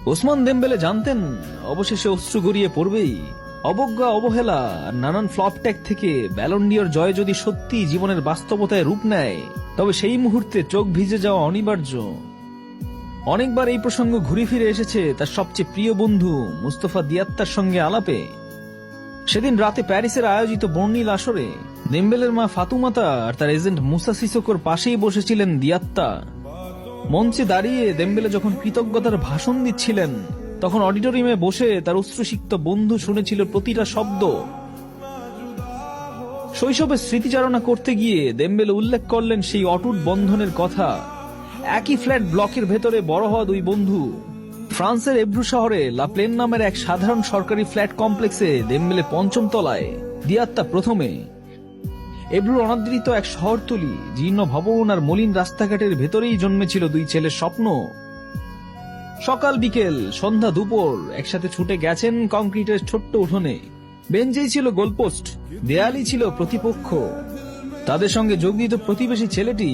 ওসমান দেমবেলে জানতেন অবশেষে অশ্রু গড়িয়ে পড়বেই। অবজ্ঞা, অবহেলা আর নানান ফ্লপ ট্যাগ থেকে ব্যালন ডি'র জয় যদি সত্যি জীবনের বাস্তবতায় রূপ নেয়, তবে সেই মুহূর্তে চোখ ভিজে যাওয়া অনিবার্য। অনেকবার এই প্রসঙ্গ ঘুরে ফিরে এসেছে তার সবচেয়ে প্রিয় বন্ধু মুস্তফা দিয়াত্তার সঙ্গে আলাপে। সেদিন রাতে প্যারিসের আয়োজিত বর্ণিল আসরে দেমবেলের মা ফাতুমাতা আর তার এজেন্ট মুসা সিসোকোর পাশেই বসেছিলেন দিয়াত্তা। মঞ্চে দাঁড়িয়ে দেমবেলে যখন কৃতজ্ঞতার ভাষণ দিচ্ছিলেন, তখন অডিটোরিয়ামে বসে তার অশ্রুসিক্ত বন্ধু শুনেছিল প্রতিটা শব্দ। শৈশবের স্মৃতিচারণা করতে গিয়ে দেমবেলে উল্লেখ করলেন সেই অটুট বন্ধনের কথা। একই ফ্ল্যাট ব্লকের ভেতরে বড় হওয়া দুই বন্ধু। ফ্রান্সের এব্রু শহরে লা প্লেন নামের এক সাধারণ সরকারি ফ্ল্যাট কমপ্লেক্সে দেমবেলে পঞ্চম তলায়, দিয়াত্তা প্রথমে। এব্রুর অনাদৃত এক শহরতলি, জীর্ণ ভবন আর মলিন রাস্তাঘাটের ভেতরেই জন্মেছিল দুই ছেলের স্বপ্ন। সকাল বিকেল, সন্ধ্যা দুপুর একসাথে ছুটে গেছেন কংক্রিটের ছোট্ট উঠোনে। বেঞ্চেই ছিল গোলপোস্ট, দেয়ালই ছিল প্রতিপক্ষ। তাদের সঙ্গে যোগ দিত প্রতিবেশী ছেলেটি,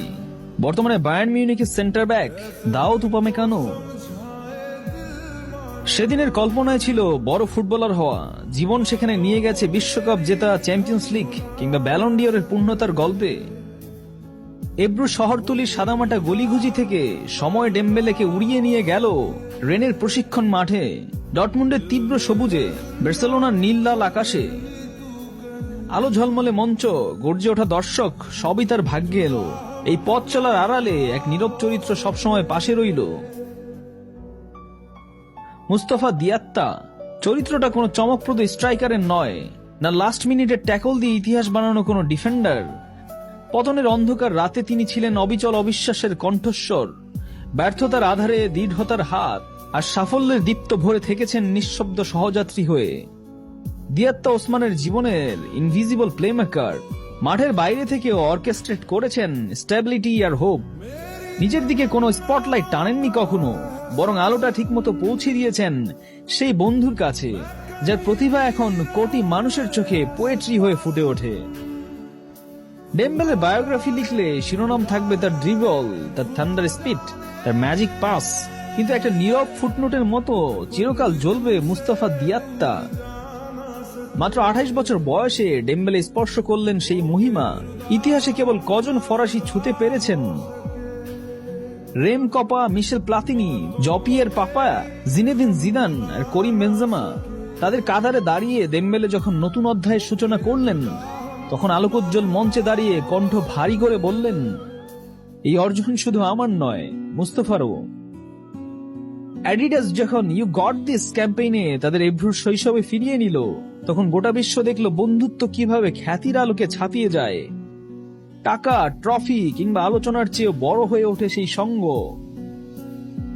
বর্তমানে বায়ার্ন মিউনিখের সেন্টার ব্যাক দাউদ উপামেকানো। সেদিনের কল্পনায় ছিল বড় ফুটবলার হওয়া। জীবন সেখানে নিয়ে গেছে বিশ্বকাপ জেতা, চ্যাম্পিয়ন্স লিগ কিংবা ব্যালন ডি'রের পূর্ণতার গল্পে। এব্রু শহরতলির সাদামাটা গলিগুজি থেকে সময় ডেমবেলেকে উড়িয়ে নিয়ে গেল রেনের প্রশিক্ষণ মাঠে, ডটমুন্ডের তীব্র সবুজে, বার্সেলোনার নীল লাল আকাশে। আলো ঝলমলে মঞ্চ, গর্জে ওঠা দর্শক, সবই তার ভাগ্যে এলো। এই পথ চলার আড়ালে এক নীরব চরিত্র সবসময় পাশে রইল, মুস্তফা দিয়াত্তা। চরিত্রটা কোনো চমকপ্রদ স্ট্রাইকারের নয়, না লাস্ট মিনিটের ট্যাকল দিয়ে ইতিহাস বানানো কোনো ডিফেন্ডার। পতনের অন্ধকার রাতে তিনি ছিলেন অবিচল অবিশ্বাসের কণ্ঠস্বর। ব্যর্থতার আধারে দৃঢ়তার হাত, আর সাফল্যের দীপ্ত ভরে থেকেছেন নিঃশব্দ সহযাত্রী হয়ে। দিয়াত্তা ওসমানের জীবনের ইনভিজিবল প্লেমেকার। মাঠের বাইরে থেকেও অর্কেস্ট্রেট করেছেন স্ট্যাবিলিটি আর হোপ। নিজের দিকে কোনো স্পটলাইট টানেননি কখনো, বরং আলোটা ঠিকমতো পৌঁছে দিয়েছেন সেই বন্ধুর কাছে যার প্রতিভা এখন কোটি মানুষের চোখে পোয়েট্রি হয়ে ফুটে ওঠে। ডেমবেলের বায়োগ্রাফি লিখলে শিরোনাম থাকবে তার ড্রিবল, তার থান্ডার স্পিড, তার ম্যাজিক পাস, কিন্তু একটা নীরব ফুটনোটের মতো চিরকাল জ্বলবে মুস্তফা দিয়াত্তা। মাত্র 28 বছর বয়সে ডেমবেলে স্পর্শ করলেন সেই মহিমা ইতিহাসে কেবল কজন ফরাসি ছুঁতে পেরেছেন। রেম কপা, মিশেল প্লাতিনি, জপিয়ের পাপা, জিনেদিন জিদান আর করিম বেনজেমা। তাদের কাঁধারে দাঁড়িয়ে দেমবেলে যখন নতুন অধ্যায়ের সূচনা করলেন, তখন আলোকোজ্জ্বল মঞ্চে দাঁড়িয়ে কণ্ঠ ভারী করে বললেন, এই অর্জন শুধু আমার নয়, মুস্তফারও। অ্যাডিডাস যখন ইউ গট দিস ক্যাম্পেইনে তাদের এব্রুর শৈশবে ফিরিয়ে নিল, তখন গোটা বিশ্ব দেখল বন্ধুত্ব কিভাবে খ্যাতির আলোকে ছাপিয়ে যায়। টাকা, ট্রফি কিংবা আলোচনার চেয়ে বড় হয়ে ওঠে সেই সঙ্গ।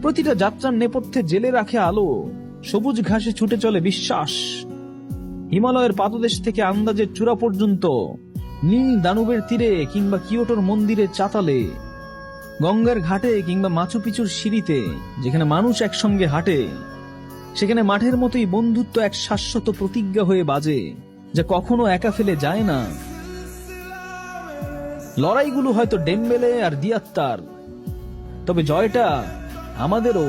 প্রতিটা যাত্রার নেপথ্যে জেলে রাখে আলো, সবুজ ঘাসে ছুটে চলে বিশ্বাস। হিমালয়ের পাদদেশ থেকে আন্দাজের চূড়া পর্যন্ত, নীল দানুবের তীরে কিংবা কিয়োটোর মন্দিরের চাতালে, গঙ্গার ঘাটে কিংবা মাচু পিচুর সিঁড়িতে, যেখানে মানুষ একসঙ্গে হাঁটে, সেখানে মাঠের মতোই বন্ধুত্ব এক শাশ্বত প্রতিজ্ঞা হয়ে বাজে, যা কখনো একা ফেলে যায় না। লড়াইগুলো হয়তো ডেমবেলে আর দিয়াত্তার, তবে জয়টা আমাদেরও।